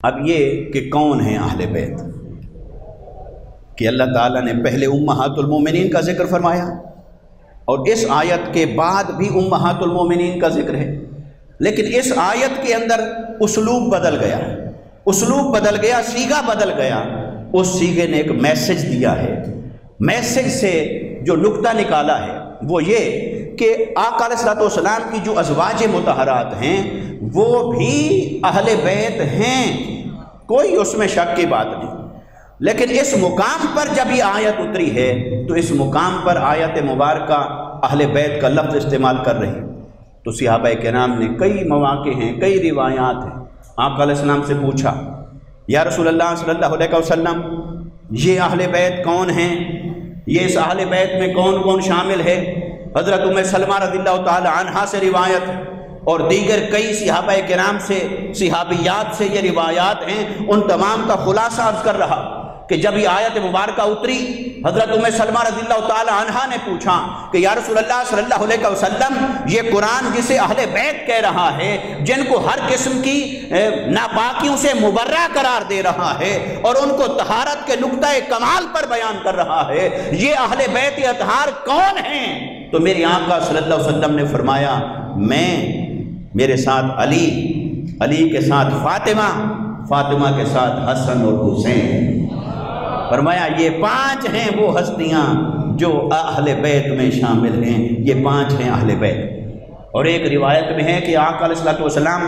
اب یہ کہ کون ہیں اہل بیت، کہ اللہ تعالیٰ نے پہلے امہات المومنین کا ذکر فرمایا اور اس آیت کے بعد بھی امہات المومنین کا ذکر ہے، لیکن اس آیت کے اندر اسلوب بدل گیا، اسلوب بدل گیا، صیغہ بدل گیا۔ اس صیغے نے ایک میسج دیا ہے، میسج سے جو نقطہ نکالا ہے وہ یہ کہ آقا علیہ الصلوۃ والسلام کی جو ازواج مطہرات ہیں وہ بھی اہل بیت ہیں، کوئی اس میں شک کی بات نہیں، لیکن اس مقام پر جب یہ آیت اتری ہے تو اس مقام پر آیت مبارکہ اہل بیت کا لفظ استعمال کر رہی ہے۔ تو صحابہ کرام نے کئی مواقع ہیں، کئی روایات ہیں، آقا علیہ السلام سے پوچھا یا رسول اللہ صلی اللہ علیہ وسلم یہ اہل بیت کون ہیں، یہ اس اہل بیت میں کون کون شامل ہے؟ حضرت ام سلمہ رضی اللہ تعالی عنہا سے روایت ہے اور دیگر کئی صحابہ کرام سے، صحابیات سے یہ روایات ہیں۔ ان تمام کا خلاصہ عرض کر رہا کہ جب یہ آیت مبارکہ اتری، حضرت ام سلمہ رضی اللہ تعالی عنہا نے پوچھا کہ یا رسول اللہ صلی اللہ علیہ وسلم یہ قرآن جسے اہل بیت کہہ رہا ہے، جن کو ہر قسم کی ناپاکیوں سے مبرہ قرار دے رہا ہے اور ان کو طہارت کے نقطۂ کمال پر بیان کر رہا ہے، یہ اہل بیت اطہار کون ہیں؟ تو میرے آقا صلی اللہ علیہ وسلم نے فرمایا میں، میرے ساتھ علی، علی کے ساتھ فاطمہ، فاطمہ کے ساتھ حسن اور حسین۔ فرمایا یہ پانچ ہیں وہ ہستیاں جو اہل بیت میں شامل ہیں، یہ پانچ ہیں اہل بیت۔ اور ایک روایت میں ہے کہ آقا علیہ الصلوۃ والسلام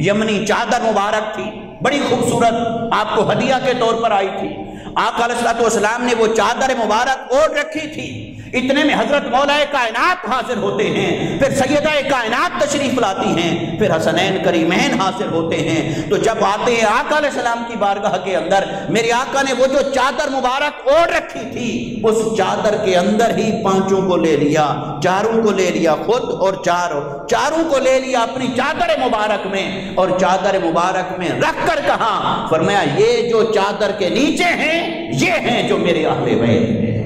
یمنی چادر مبارک تھی، بڑی خوبصورت، آپ کو ہدیہ کے طور پر آئی تھی، آقا علیہ الصلوۃ والسلام نے وہ چادر مبارک اوڑھ رکھی تھی، اتنے میں حضرت مولا کائنات حاضر ہوتے ہیں، پھر سیدہ کائنات تشریف لاتی ہیں، پھر حسنین کریمین حاضر ہوتے ہیں۔ تو جب آتے ہیں آقا علیہ السلام کی بارگاہ کے اندر، میرے آقا نے وہ جو چادر مبارک اوڑھ رکھی تھی اس چادر کے اندر ہی پانچوں کو لے لیا، چاروں کو لے لیا خود اور چاروں کو لے لیا اپنی چادر مبارک میں، اور چادر مبارک میں رکھ کر کہا، فرمایا یہ جو چادر کے نیچے ہیں یہ ہیں جو میرے اہل بیت ہیں۔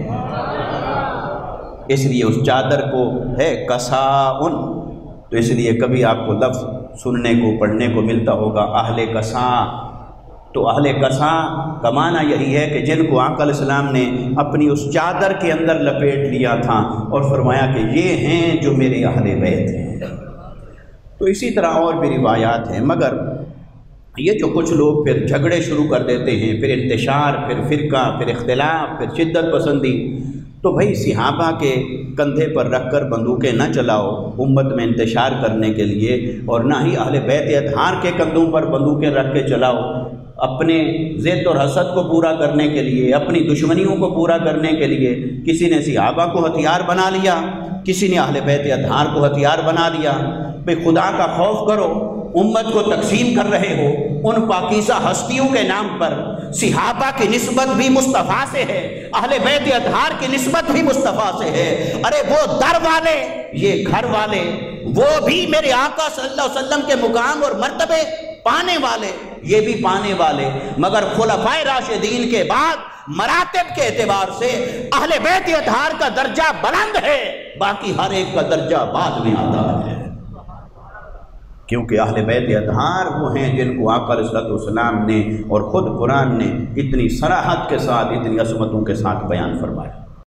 اس لیے اس چادر کو ہے کساؤن، تو اس لیے کبھی آپ کو لفظ سننے کو پڑھنے کو ملتا ہوگا اہل کسا، تو اہل کسا کا معنی یہی ہے کہ جن کو آقا علیہ السلام نے اپنی اس چادر کے اندر لپیٹ لیا تھا اور فرمایا کہ یہ ہیں جو میرے اہل بیت ہیں۔ تو اسی طرح اور بھی روایات ہیں، مگر یہ جو کچھ لوگ پھر جھگڑے شروع کر دیتے ہیں، پھر انتشار، پھر فرقہ، پھر اختلاف، پھر شدت پسندی، تو بھائی صحابہ کے کندھے پر رکھ کر بندوقیں نہ چلاؤ امت میں انتشار کرنے کے لیے، اور نہ ہی اہل بیت اطہار کے کندھوں پر بندوقیں رکھ کے چلاؤ اپنے ضد اور حسد کو پورا کرنے کے لیے، اپنی دشمنیوں کو پورا کرنے کے لیے۔ کسی نے صحابہ کو ہتھیار بنا لیا، کسی نے اہل بیت اطہار کو ہتھیار بنا لیا۔ بھئی خدا کا خوف کرو، امت کو تقسیم کر رہے ہو ان پاکیزہ ہستیوں کے نام پر۔ صحابہ کی نسبت بھی مصطفیٰ سے ہے، اہل بیت اطہار کی نسبت بھی مصطفیٰ سے ہے۔ ارے وہ در والے، یہ گھر والے، وہ بھی میرے آقا صلی اللہ علیہ وسلم کے مقام اور مرتبے پانے والے، یہ بھی پانے والے، مگر خلفائے راشدین کے بعد مراتب کے اعتبار سے اہل بیت اطہار کا درجہ بلند ہے، باقی ہر ایک کا درجہ بعد میں آتا ہے، کیونکہ اہل بیت اطہار وہ ہیں جن کو آقا علیہ السلام نے اور خود قرآن نے اتنی صراحت کے ساتھ، اتنی عظمتوں کے ساتھ بیان فرمایا۔